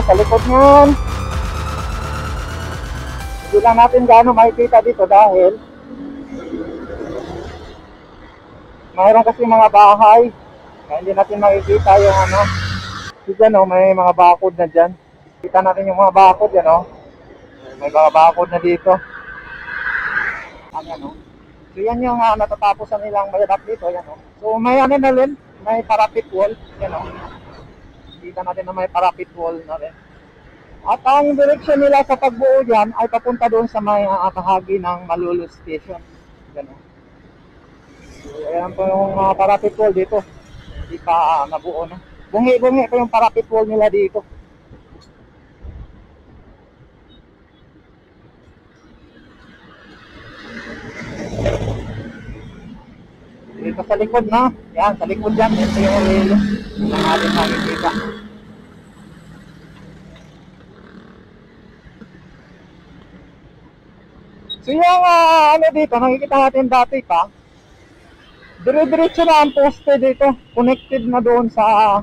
sa likod niyan. Hindi lang natin gaano makikita dito dahil mayroon kasi mga bahay na hindi natin makikita yung ano. Diyan o, may mga bakod na dyan. Kita natin yung mga bakod yan o. May mga bakod na dito. Ayan o. So yan yung natatapos na nilang mayadak dito. Yan o. So may ano na rin, may parapet wall. Yan o. Kita natin na may parapet wall na rin. At ang direksyon nila sa pagbuo dyan ay papunta doon sa may bahagi ng Malolos Station. Yan o. So ayan po yung parapet wall dito. Hindi pa nabuo na. Bungi-bungi pa yung parapet wall nila dito. Dito sa likod na. Yan, sa likod dyan. Ito yung relo na natin makikita. So yung ano dito, nakikita natin dati pa. Dire-diretso na ang poste dito. Connected na doon sa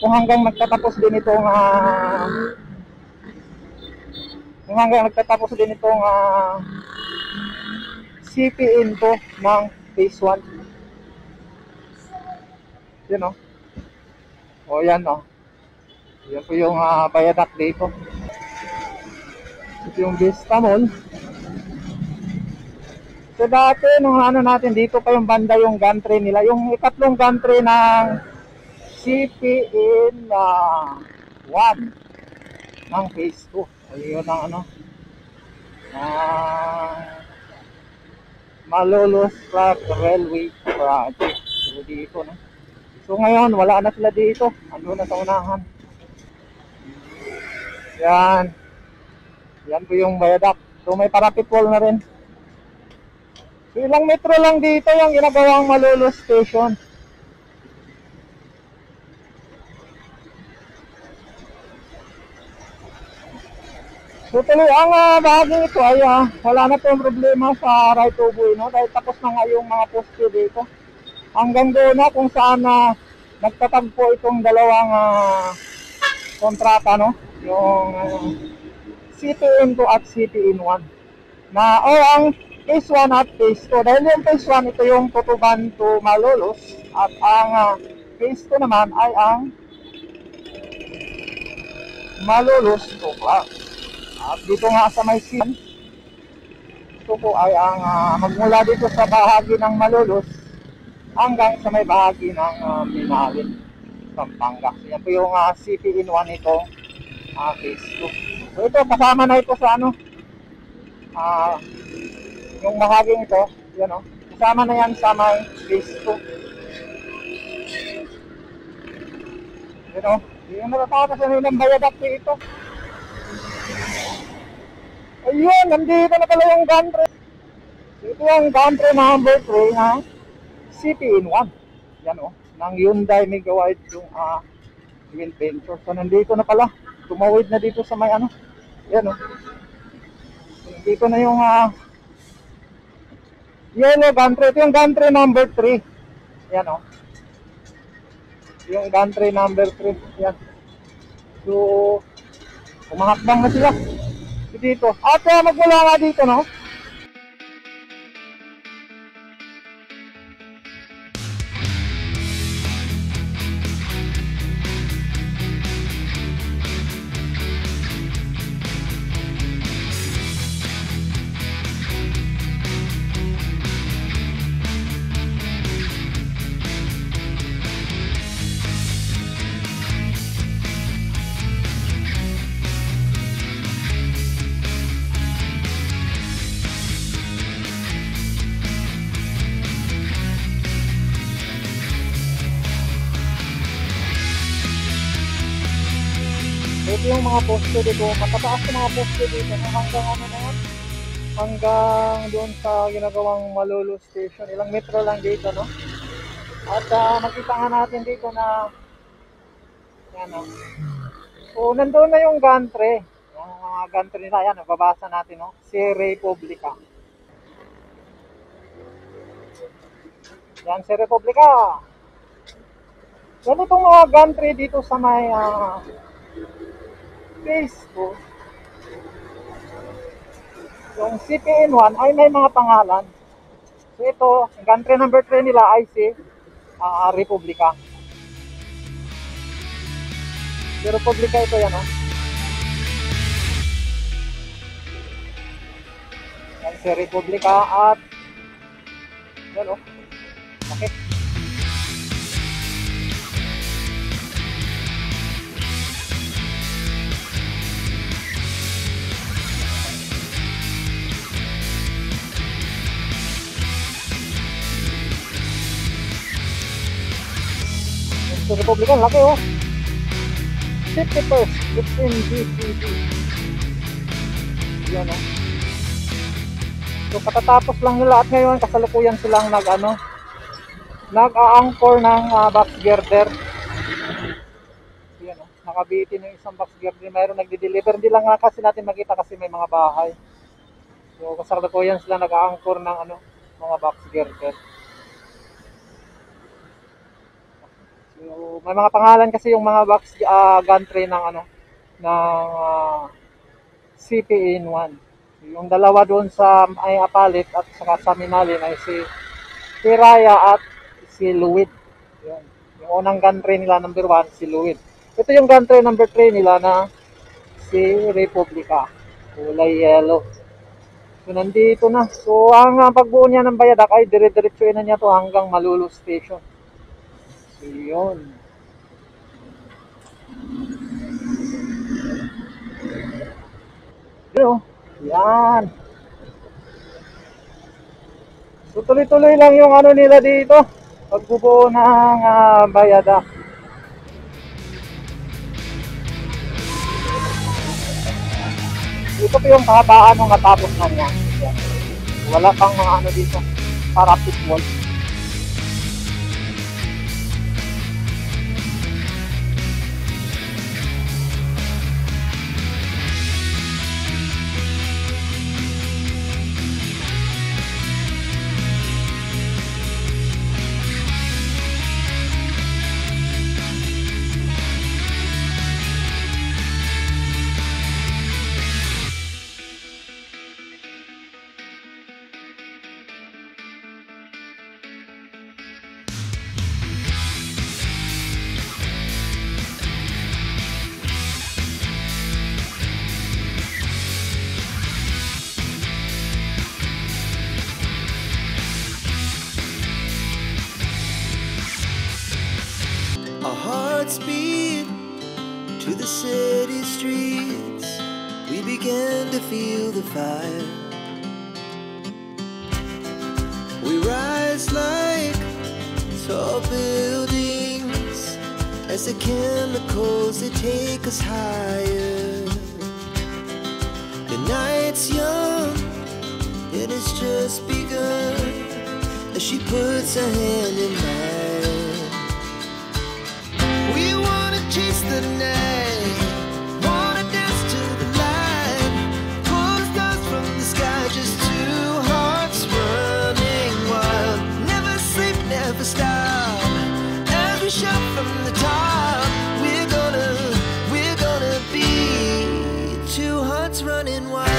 kung hanggang nagtatapos din itong CPN to ng phase 1. Yun o. O yan o. Yan po yung viaduct dito. Ito yung Vista Mall. So dati nung ano natin dito pa yung banda yung gantry nila. Yung ikatlong gantry ng CPN 1 ng phase 2. Ayun ang ano. Malolos Railway Project. So dito no. So ngayon wala na sila dito. Ando na sa unahan. Yan. Yan po yung viaduct. So may parapet wall na rin. So ilang metro lang dito yung ginagawang Malolos Station. So tuloy ang bahagi ito ay wala na pong problema sa right of way, no? Dahil tapos na nga yung mga poste dito. Hanggang doon na kung saan nagtatagpo itong dalawang kontrata, no? Yung CPN 2 at CPN 1 na ang phase 1 at phase 2. Dahil yung phase 1 ito yung Tutuban to Malolos at ang phase 2 naman ay ang Malolos to Clark. At dito nga sa may sin, ito po ay ang magmula dito sa bahagi ng Malolos hanggang sa may bahagi ng Minalin, Pampanga. So yan po yung CPN 1 ito, phase 2. So ito kasama na ito sa ano, yung bahaging ito, yan o, kasama na yan sa may phase 2. Yan o, yung natatakas na yung viaduct ito. Ayun, nandito na pala yung gantry. Ito yung gantry number 3 na CPN 1. Yan o, ng Hyundai Megawide yung Twin Venture. So nandito na pala, tumawid na dito sa may ano. Yan o. Nandito na yung yellow gantry. Ito yung gantry number 3. Yan o. Yung gantry number 3. Yan. So, umahakbang na sila dito. At magmula nga dito, no? Ito yung mga poste dito, matataas yung mga poste dito hanggang ano na yan, hanggang doon sa ginagawang Malolos Station. Ilang metro lang dito, no? At makita nga natin dito na yan, no? So nandun na yung gantry. Yung mga gantry nila, yan, nababasa natin, no? Si Republica. Yan, si Republica. Yan itong mga gantry dito sa may Phase 2, yung CPN1 ay may mga pangalan. So ito, gantry number 3 nila ay si Republica. Si Republica ito yan, oh. Yan si Republica at yan, oh. Okay. So, Republican, laki oh. 51st, it's in GCD. Yan oh. So, katatapos lang nila at ngayon kasalukuyan silang nag-a-anchor ng box girder. Yan oh, nakabitin yung isang box girder. Mayroon nagdi-deliver. Hindi lang nga kasi natin makita kasi may mga bahay. So, kasalukuyan sila nag-a-anchor ng mga box girder. So, may mga pangalan kasi yung mga box gantry ng CPN1. So, yung dalawa doon sa ay Apalit at saka sa Minalin ay si Raya at si Luwid. Yun. Yung unang gantry nila number 1 si Luwid. Ito yung gantry number 3 nila na si Republica. Kulay yellow. So nandito na. So ang pagbuo niya ng Bayadak ay dire-diretsuin na niya to hanggang Malulu Station. So yun. Yun. Yan. So tuloy-tuloy lang yung nila dito. Pagbubuo ng Bayadak. Ito po yung kahabaan ng natapos na niya. Wala pang mga dito. Parapet wall. Our hearts beat to the city streets. We began to feel the fire. We rise like tall buildings as the chemicals they take us higher. The night's young, it has just begun as she puts her hand in mine. We wanna chase the night, wanna dance to the light, pull the stars from the sky, just two hearts running wild. Never sleep, never stop, as we shout from the top. We're gonna be two hearts running wild.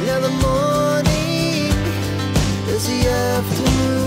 Now the morning is the afternoon.